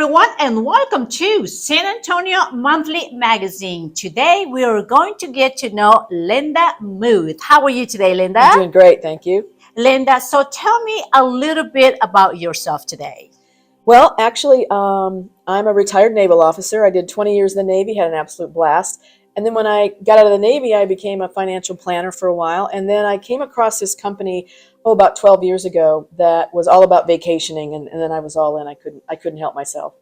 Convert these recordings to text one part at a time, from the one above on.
everyone, and welcome to San Antonio Monthly Magazine. Today, we are going to get to know Linda Muth. How are you today, Linda? I'm doing great, thank you. Linda, so tell me a little bit about yourself today. Well, actually, I'm a retired naval officer. I did 20 years in the Navy, had an absolute blast. And then when I got out of the Navy, I became a financial planner for a while. And then I came across this company, about 12 years ago, that was all about vacationing. And then I was all in. I couldn't help myself.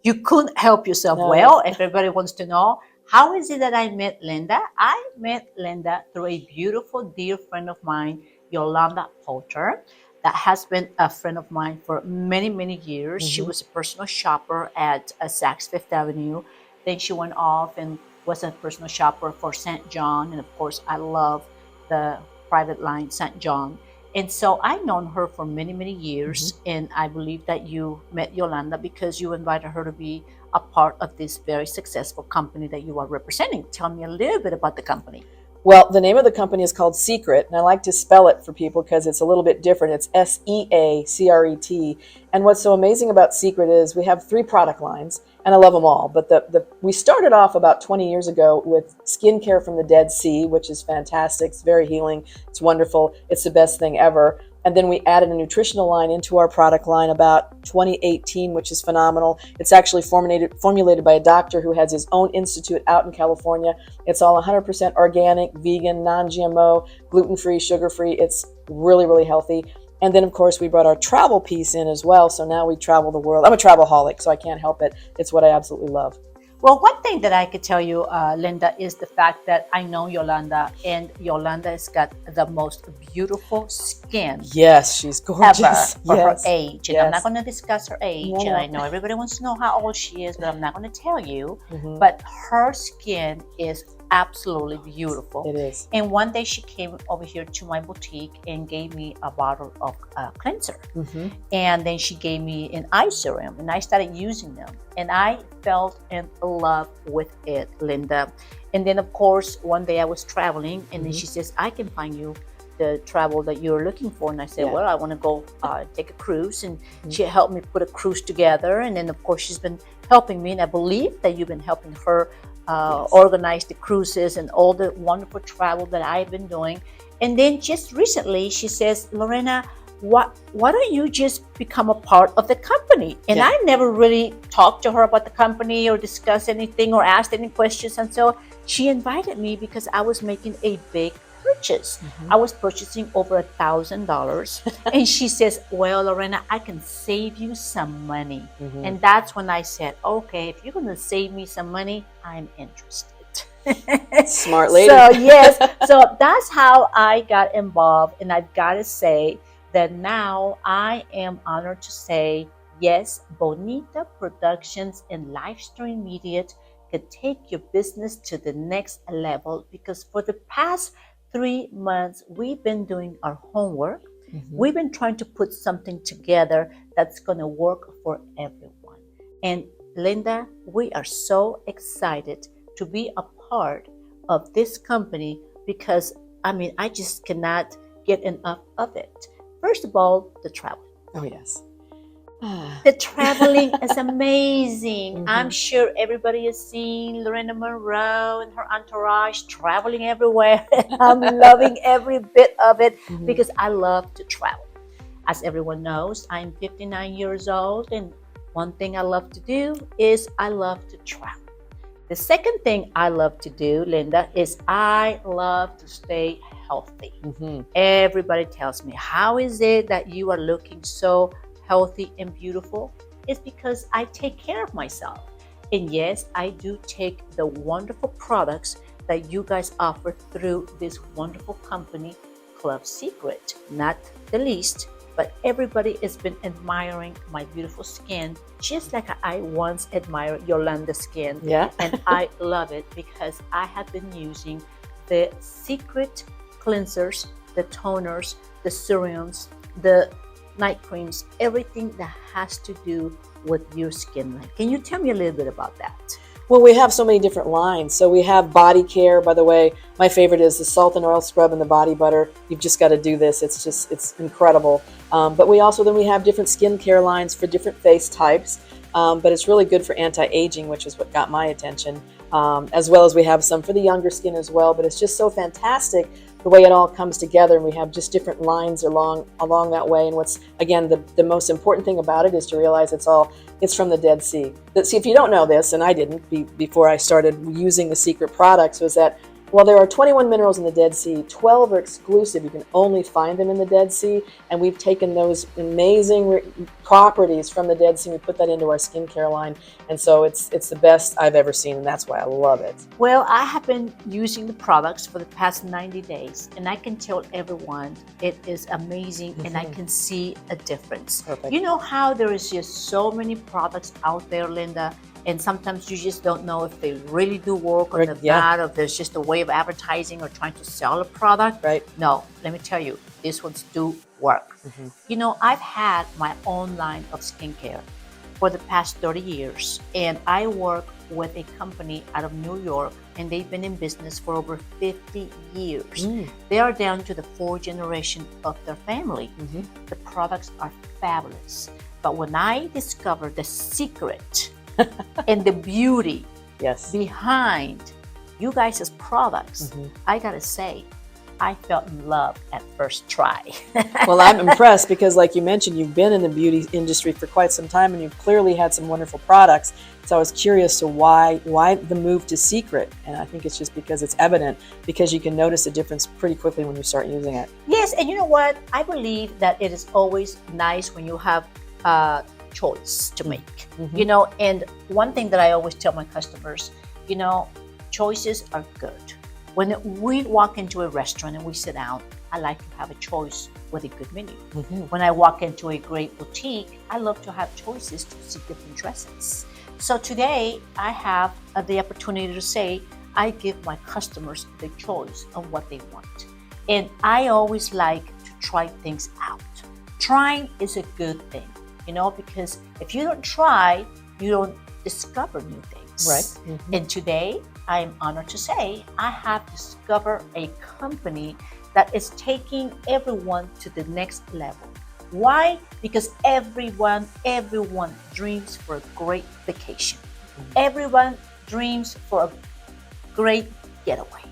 You couldn't help yourself. No. Well, if everybody wants to know, how is it that I met Linda? I met Linda through a beautiful, dear friend of mine, Yolanda Poulter, that has been a friend of mine for many, many years. She was a personal shopper at Saks Fifth Avenue. Then she went off and was a personal shopper for St. John. And of course, I love the private line St. John. And so I've known her for many, many years. And I believe that you met Yolanda because you invited her to be a part of this very successful company that you are representing. Tell me a little bit about the company. Well, the name of the company is called Seacret, and I like to spell it for people because it's a little bit different. It's Seacret. And what's so amazing about Seacret is we have 3 product lines, and I love them all. But we started off about 20 years ago with skincare from the Dead Sea, which is fantastic. It's very healing. It's wonderful. It's the best thing ever. And then we added a nutritional line into our product line about 2018, which is phenomenal. It's actually formulated by a doctor who has his own institute out in California. It's all 100% organic, vegan, non-GMO, gluten-free, sugar-free. It's really, really healthy. And then, of course, we brought our travel piece in as well. So now we travel the world. I'm a travelholic, so I can't help it. It's what I absolutely love. Well, one thing that I could tell you, Linda, is the fact that I know Yolanda, and Yolanda has got the most beautiful skin. Yes, she's gorgeous. Ever for her age. And I'm Yes. not going to discuss her age. No. And I know everybody wants to know how old she is, but I'm not going to tell you. Mhm. But her skin is absolutely beautiful. It is. And one day she came over here to my boutique and gave me a bottle of cleanser. And then she gave me an eye serum, and I started using them. And I fell in love with it, Linda. And then, of course, one day I was traveling, and then she says, I can find you the travel that you're looking for. And I said, well, I want to go take a cruise. And she helped me put a cruise together. And then, of course, she's been helping me. And I believe that you've been helping her organize the cruises and all the wonderful travel that I've been doing. And then just recently, she says, Lorena, why don't you just become a part of the company? And I never really talked to her about the company or discussed anything or asked any questions. And so she invited me because I was making a big purchase. I was purchasing over $1,000. And she says, well, Lorena, I can save you some money. And that's when I said, okay, if you're going to save me some money, I'm interested. Smart lady. So yes, so that's how I got involved. And I've got to say that now I am honored to say, yes, Bonita Productions and Livestream Media could take your business to the next level, because for the past 3 months, we've been doing our homework. We've been trying to put something together that's going to work for everyone. And Linda, we are so excited to be a part of this company because, I mean, I just cannot get enough of it. First of all, the travel. Oh, yes. The traveling is amazing. I'm sure everybody has seen Lorena Monroe and her entourage traveling everywhere. I'm loving every bit of it because I love to travel. As everyone knows, I'm 59 years old, and one thing I love to do is I love to travel. The second thing I love to do, Linda, is I love to stay healthy. Everybody tells me, how is it that you are looking so healthy and beautiful? It's because I take care of myself. And yes, I do take the wonderful products that you guys offer through this wonderful company, Club Seacret. Not the least, but everybody has been admiring my beautiful skin, just like I once admired Yolanda's skin. And I love it because I have been using the Seacret cleansers, the toners, the serums, the night creams, everything that has to do with your skin line. Can you tell me a little bit about that? Well, we have so many different lines. So we have body care. By the way, my favorite is the salt and oil scrub and the body butter. You've just got to do this. It's incredible. But we have different skincare lines for different face types. but it's really good for anti-aging, which is what got my attention, as well as we have some for the younger skin as well. But it's just so fantastic the way it all comes together, and we have just different lines along that way. And what's, again, the most important thing about it is to realize it's from the Dead Sea. See, if you don't know this, and I didn't before I started using the Seacret products, was that while there are 21 minerals in the Dead Sea, 12 are exclusive. You can only find them in the Dead Sea, and we've taken those amazing properties from the Dead Sea and we put that into our skincare line, and so it's the best I've ever seen, and that's why I love it. Well, I have been using the products for the past 90 days, and I can tell everyone it is amazing, and I can see a difference. Perfect. You know how there is just so many products out there, Linda, and sometimes you just don't know if they really do work or they're bad, or there's just a way of advertising or trying to sell a product. Right. No, let me tell you, these ones do work. You know, I've had my own line of skincare for the past 30 years, and I work with a company out of New York, and they've been in business for over 50 years. They are down to the 4th generation of their family. The products are fabulous. But when I discovered the secret and the beauty behind you guys' products, I gotta say, I fell in love at first try. Well, I'm impressed because, like you mentioned, you've been in the beauty industry for quite some time, and you've clearly had some wonderful products. So I was curious to why the move to Seacret, and I think it's just because it's evident, because you can notice a difference pretty quickly when you start using it. Yes, and you know what? I believe that it is always nice when you have choice to make. You know, and one thing that I always tell my customers, you know, choices are good. When we walk into a restaurant and we sit down, I like to have a choice with a good menu. When I walk into a great boutique, I love to have choices to see different dresses. So today I have the opportunity to say, I give my customers the choice of what they want. And I always like to try things out. Trying is a good thing, you know, because if you don't try, you don't discover new things. Right. And today, I am honored to say I have discovered a company that is taking everyone to the next level. Why? Because everyone dreams for a great vacation. Everyone dreams for a great getaway.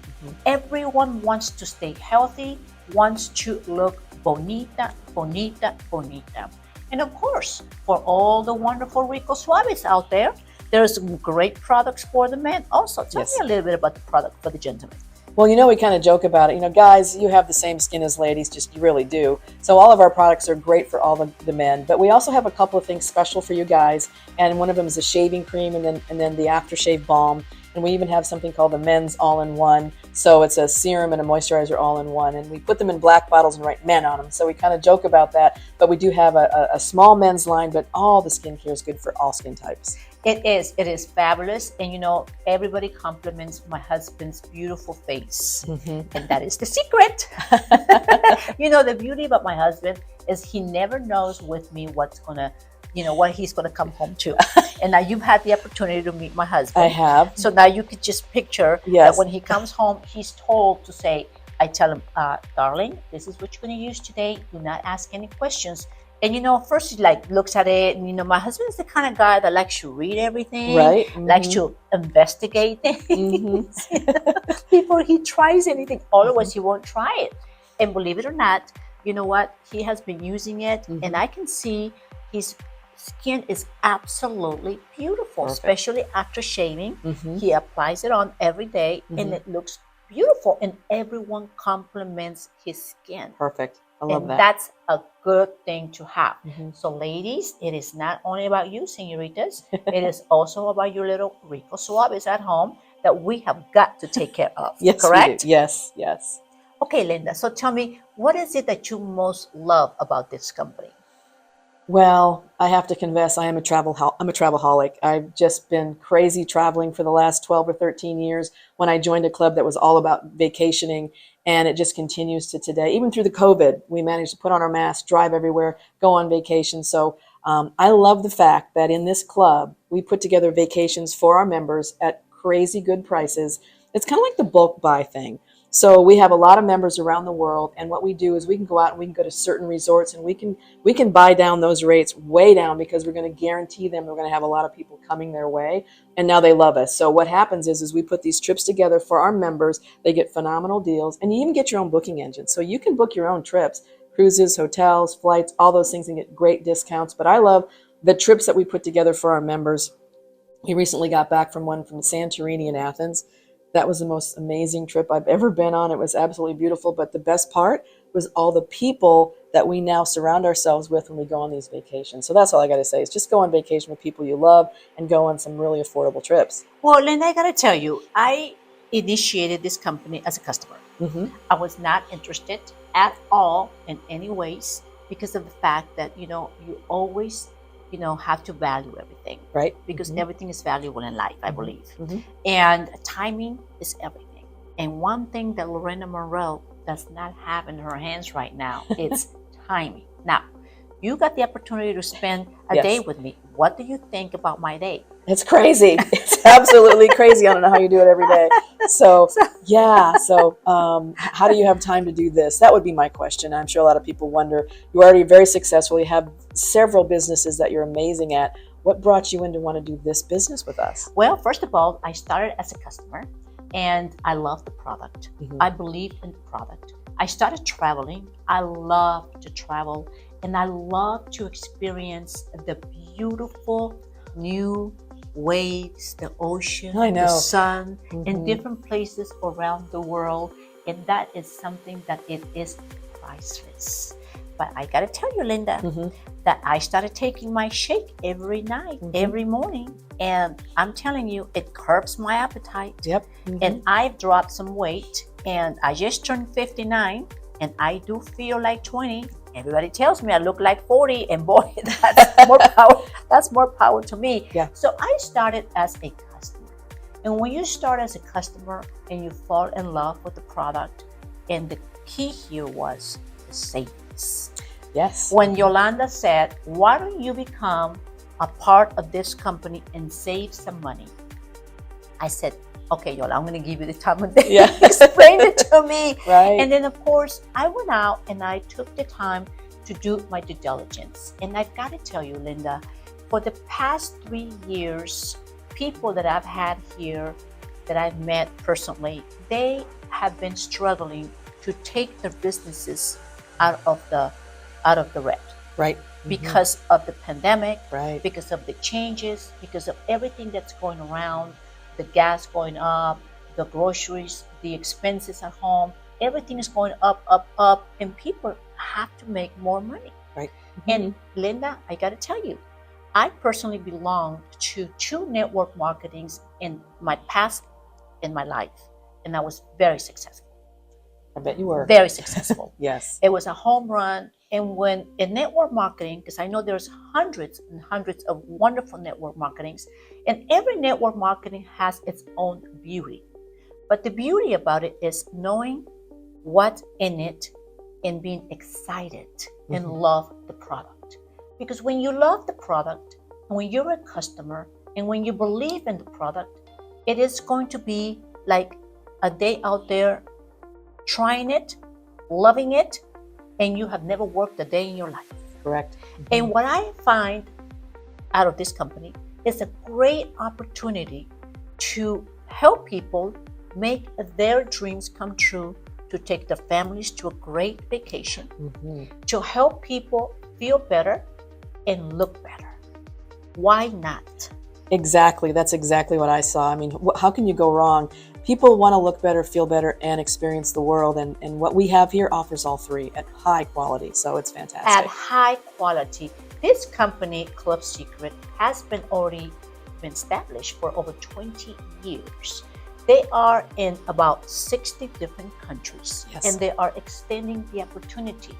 Everyone wants to stay healthy, wants to look bonita, bonita, bonita. And of course, for all the wonderful Rico Suaves out there, there's some great products for the men also. Tell me a little bit about the product for the gentlemen. Well, you know, we kind of joke about it. You know, guys, you have the same skin as ladies, just you really do. So all of our products are great for all the men. But we also have a couple of things special for you guys. And one of them is a shaving cream, and then the aftershave balm. And we even have something called the men's all-in-one. So it's a serum and a moisturizer all in one. And we put them in black bottles and write men on them. So we kind of joke about that. But we do have a small men's line, but all the skincare is good for all skin types. It is fabulous. And you know, everybody compliments my husband's beautiful face. And that is the secret. You know, the beauty about my husband is he never knows with me what he's gonna come home to. And now you've had the opportunity to meet my husband. I have. So now you could just picture that when he comes home, he's told to say, I tell him, darling, this is what you're gonna use today. Do not ask any questions. And you know, first he like looks at it, and you know, my husband is the kind of guy that likes to read everything, likes to investigate things before he tries anything. Otherwise, he won't try it. And believe it or not, you know what? He has been using it, and I can see his skin is absolutely beautiful, especially after shaving. He applies it on every day, and it looks beautiful, and everyone compliments his skin. Perfect. I love that. And that's a good thing to have. So ladies, it is not only about you, senoritas. It is also about your little Rico Suaves at home that we have got to take care of. Correct? Yes, yes. Okay, Linda. So tell me, what is it that you most love about this company? Well, I have to confess, I'm a travelholic. I've just been crazy traveling for the last 12 or 13 years. When I joined a club that was all about vacationing, and it just continues to today. Even through the COVID, we managed to put on our masks, drive everywhere, go on vacation. So I love the fact that in this club, we put together vacations for our members at crazy good prices. It's kind of like the bulk buy thing. So we have a lot of members around the world, and what we do is we can go out and we can go to certain resorts, and we can buy down those rates way down because we're going to guarantee them we're going to have a lot of people coming their way, and now they love us. So what happens is we put these trips together for our members. They get phenomenal deals, and you even get your own booking engine, so you can book your own trips, cruises, hotels, flights, all those things, and get great discounts. But I love the trips that we put together for our members. We recently got back from one from Santorini in Athens. That was the most amazing trip I've ever been on. It was absolutely beautiful. But the best part was all the people that we now surround ourselves with when we go on these vacations. So that's all I got to say is just go on vacation with people you love and go on some really affordable trips. Well, Linda, I got to tell you, I initiated this company as a customer. Mm-hmm. I was not interested at all in any ways because of the fact that, you always, have to value everything. Right. Because Mm-hmm. everything is valuable in life, I believe. Mm-hmm. And timing is everything. And one thing that Lorena Monroe does not have in her hands right now is timing. Now, you got the opportunity to spend a Yes. day with me. What do you think about my day? It's crazy. It's absolutely crazy. I don't know how you do it every day. So, yeah. So, how do you have time to do this? That would be my question. I'm sure a lot of people wonder. You're already very successful. You have several businesses that you're amazing at. What brought you in to want to do this business with us? Well, first of all, I started as a customer and I love the product. Mm-hmm. I believe in the product. I started traveling. I love to travel and I love to experience the beautiful new waves, the ocean, I know. the sun, Mm-hmm. in different places around the world. And that is something that it is priceless. But I got to tell you, Linda, Mm-hmm. that I started taking my shake every night, Mm-hmm. every morning. And I'm telling you, it curbs my appetite. Yep. Mm-hmm. And I've dropped some weight. And I just turned 59 and I do feel like 20. Everybody tells me I look like 40, and boy, that's more power. That's more power to me. Yeah. So I started as a customer. And when you start as a customer and you fall in love with the product, and the key here was the savings. Yes. When Yolanda said, why don't you become a part of this company and save some money? I said, okay, Yolanda, I'm going to give you the time of day. Yeah. Explain it to me. Right. And then, of course, I went out and I took the time to do my due diligence. And I've got to tell you, Linda, for the past 3 years, people that I've had here that I've met personally, they have been struggling to take their businesses out of the red. Right. Because of the pandemic, Right. because of the changes, because of everything that's going around, the gas going up, the groceries, the expenses at home, everything is going up, up, up, and people have to make more money. Right. And Linda, I got to tell you, I personally belong to 2 network marketings in my past, in my life, and I was very successful. I bet you were. Very successful. Yes. It was a home run. And when in network marketing, because I know there's hundreds and hundreds of wonderful network marketings, and every network marketing has its own beauty. But the beauty about it is knowing what's in it and being excited and love the product. Because when you love the product, and when you're a customer, and when you believe in the product, it is going to be like a day out there trying it, loving it, and you have never worked a day in your life. Correct. And what I find out of this company is a great opportunity to help people make their dreams come true, to take their families to a great vacation, to help people feel better and look better. Why not? Exactly. That's exactly what I saw. I mean, how can you go wrong? People want to look better, feel better, and experience the world. And what we have here offers all three at high quality. So it's fantastic. At high quality. This company, Club Seacret, has been already been established for over 20 years. They are in about 60 different countries, Yes. and they are extending the opportunity.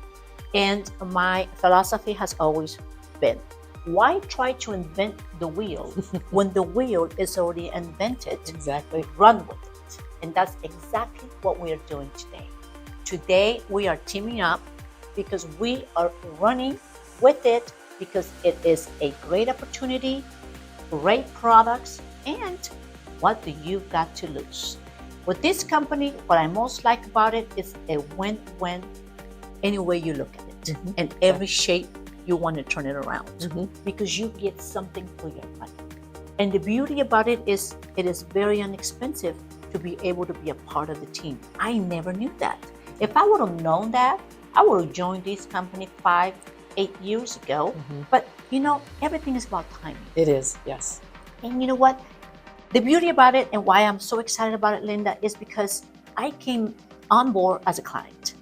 And my philosophy has always been, why try to invent the wheel when the wheel is already invented? Exactly. Run with it. And that's exactly what we are doing today. Today, we are teaming up because we are running with it, because it is a great opportunity, great products, and what do you got to lose? With this company, what I most like about it is a win-win any way you look at it. And every shape you want to turn it around because you get something for your money. And the beauty about it is very inexpensive to be able to be a part of the team. I never knew that. If I would have known that, I would have joined this company 5-8 years ago. But everything is about timing. It is, yes. And you know what? The beauty about it and why I'm so excited about it, Linda, is because I came on board as a client.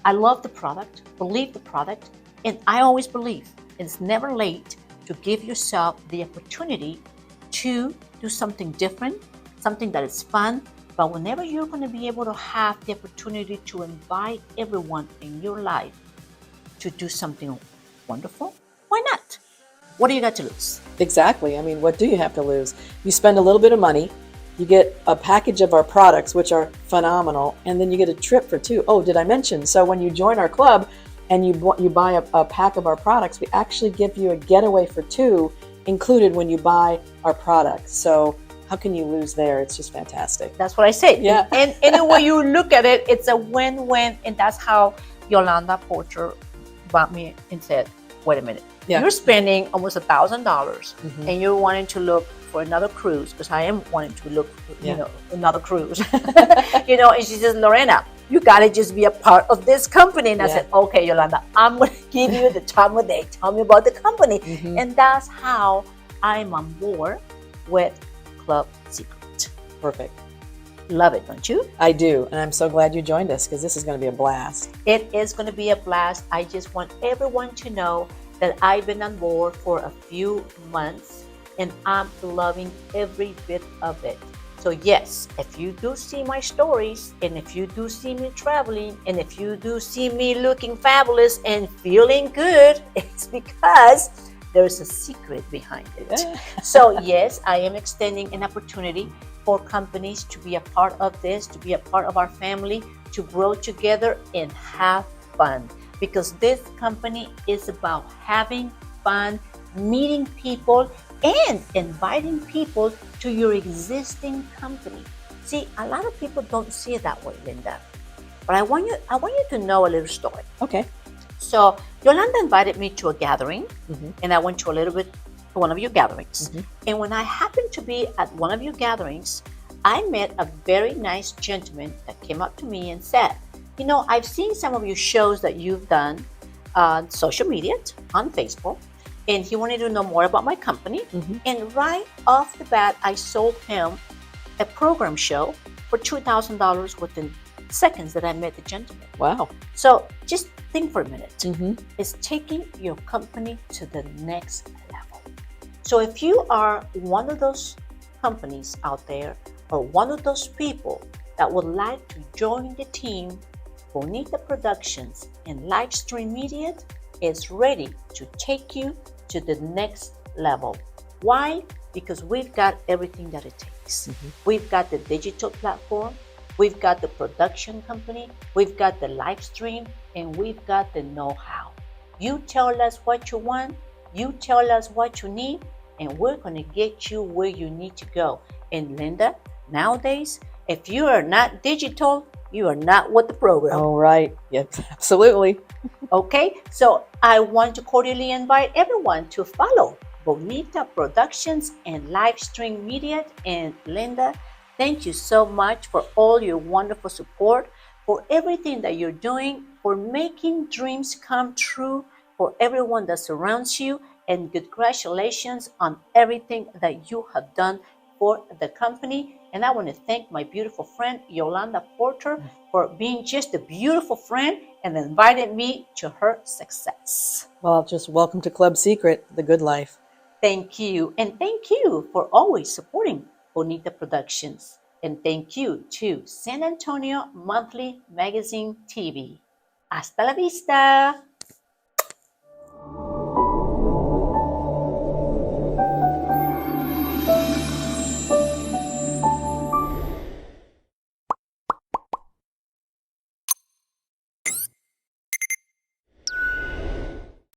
I love the product, believe the product, and I always believe it's never late to give yourself the opportunity to do something different, something that is fun. But whenever you're going to be able to have the opportunity to invite everyone in your life to do something wonderful, why not? What do you got to lose? Exactly. I mean, what do you have to lose? You spend a little bit of money, you get a package of our products, which are phenomenal, and then you get a trip for two. Oh, did I mention? So when you join our club and you buy a pack of our products, we actually give you a getaway for two included when you buy our products. So how can you lose there? It's just fantastic. That's what I said. Yeah. And any way you look at it, it's a win-win. And that's how Yolanda Porter brought me and said, wait a minute. Yeah. You're spending almost $1,000 and you're wanting to look for another cruise, because I am wanting to look for, another cruise. And she says, Lorena, you got to just be a part of this company. And I said, okay, Yolanda, I'm going to give you the time of day. Tell me about the company. And that's how I'm on board with Club Seacret. Perfect. Love it, don't you? I do. And I'm so glad you joined us because this is going to be a blast. It is going to be a blast. I just want everyone to know that I've been on board for a few months and I'm loving every bit of it. So yes, if you do see my stories and if you do see me traveling and if you do see me looking fabulous and feeling good, it's because there's a secret behind it. So yes, I am extending an opportunity for companies to be a part of this, to be a part of our family, to grow together and have fun. Because this company is about having fun, meeting people, and inviting people to your existing company. See, a lot of people don't see it that way, Linda. But I want you to know a little story. Okay. So Yolanda invited me to a gathering, and I went to one of your gatherings. And when I happened to be at one of your gatherings, I met a very nice gentleman that came up to me and said, I've seen some of your shows that you've done on social media, on Facebook, and he wanted to know more about my company. And right off the bat, I sold him a program show for $2,000 within seconds that I met the gentleman. Wow. So just think for a minute. It's taking your company to the next level. So if you are one of those companies out there or one of those people that would like to join the team, Bonita Productions and Livestream Media is ready to take you to the next level. Why? Because we've got everything that it takes. We've got the digital platform, we've got the production company, we've got the live stream, and we've got the know-how. You tell us what you want, you tell us what you need, and we're going to get you where you need to go. And Linda, nowadays, if you are not digital, you are not with the program. Oh, right. Yes, absolutely. Okay, so I want to cordially invite everyone to follow Bonita Productions and Livestream Media. And Linda, thank you so much for all your wonderful support, for everything that you're doing, for making dreams come true, for everyone that surrounds you, and congratulations on everything that you have done for the company. And I want to thank my beautiful friend Yolanda Porter for being just a beautiful friend and invited me to her success. Well, just welcome to Club Seacret, the good life. Thank you. And thank you for always supporting Bonita Productions. And thank you to San Antonio Monthly Magazine TV. Hasta la vista.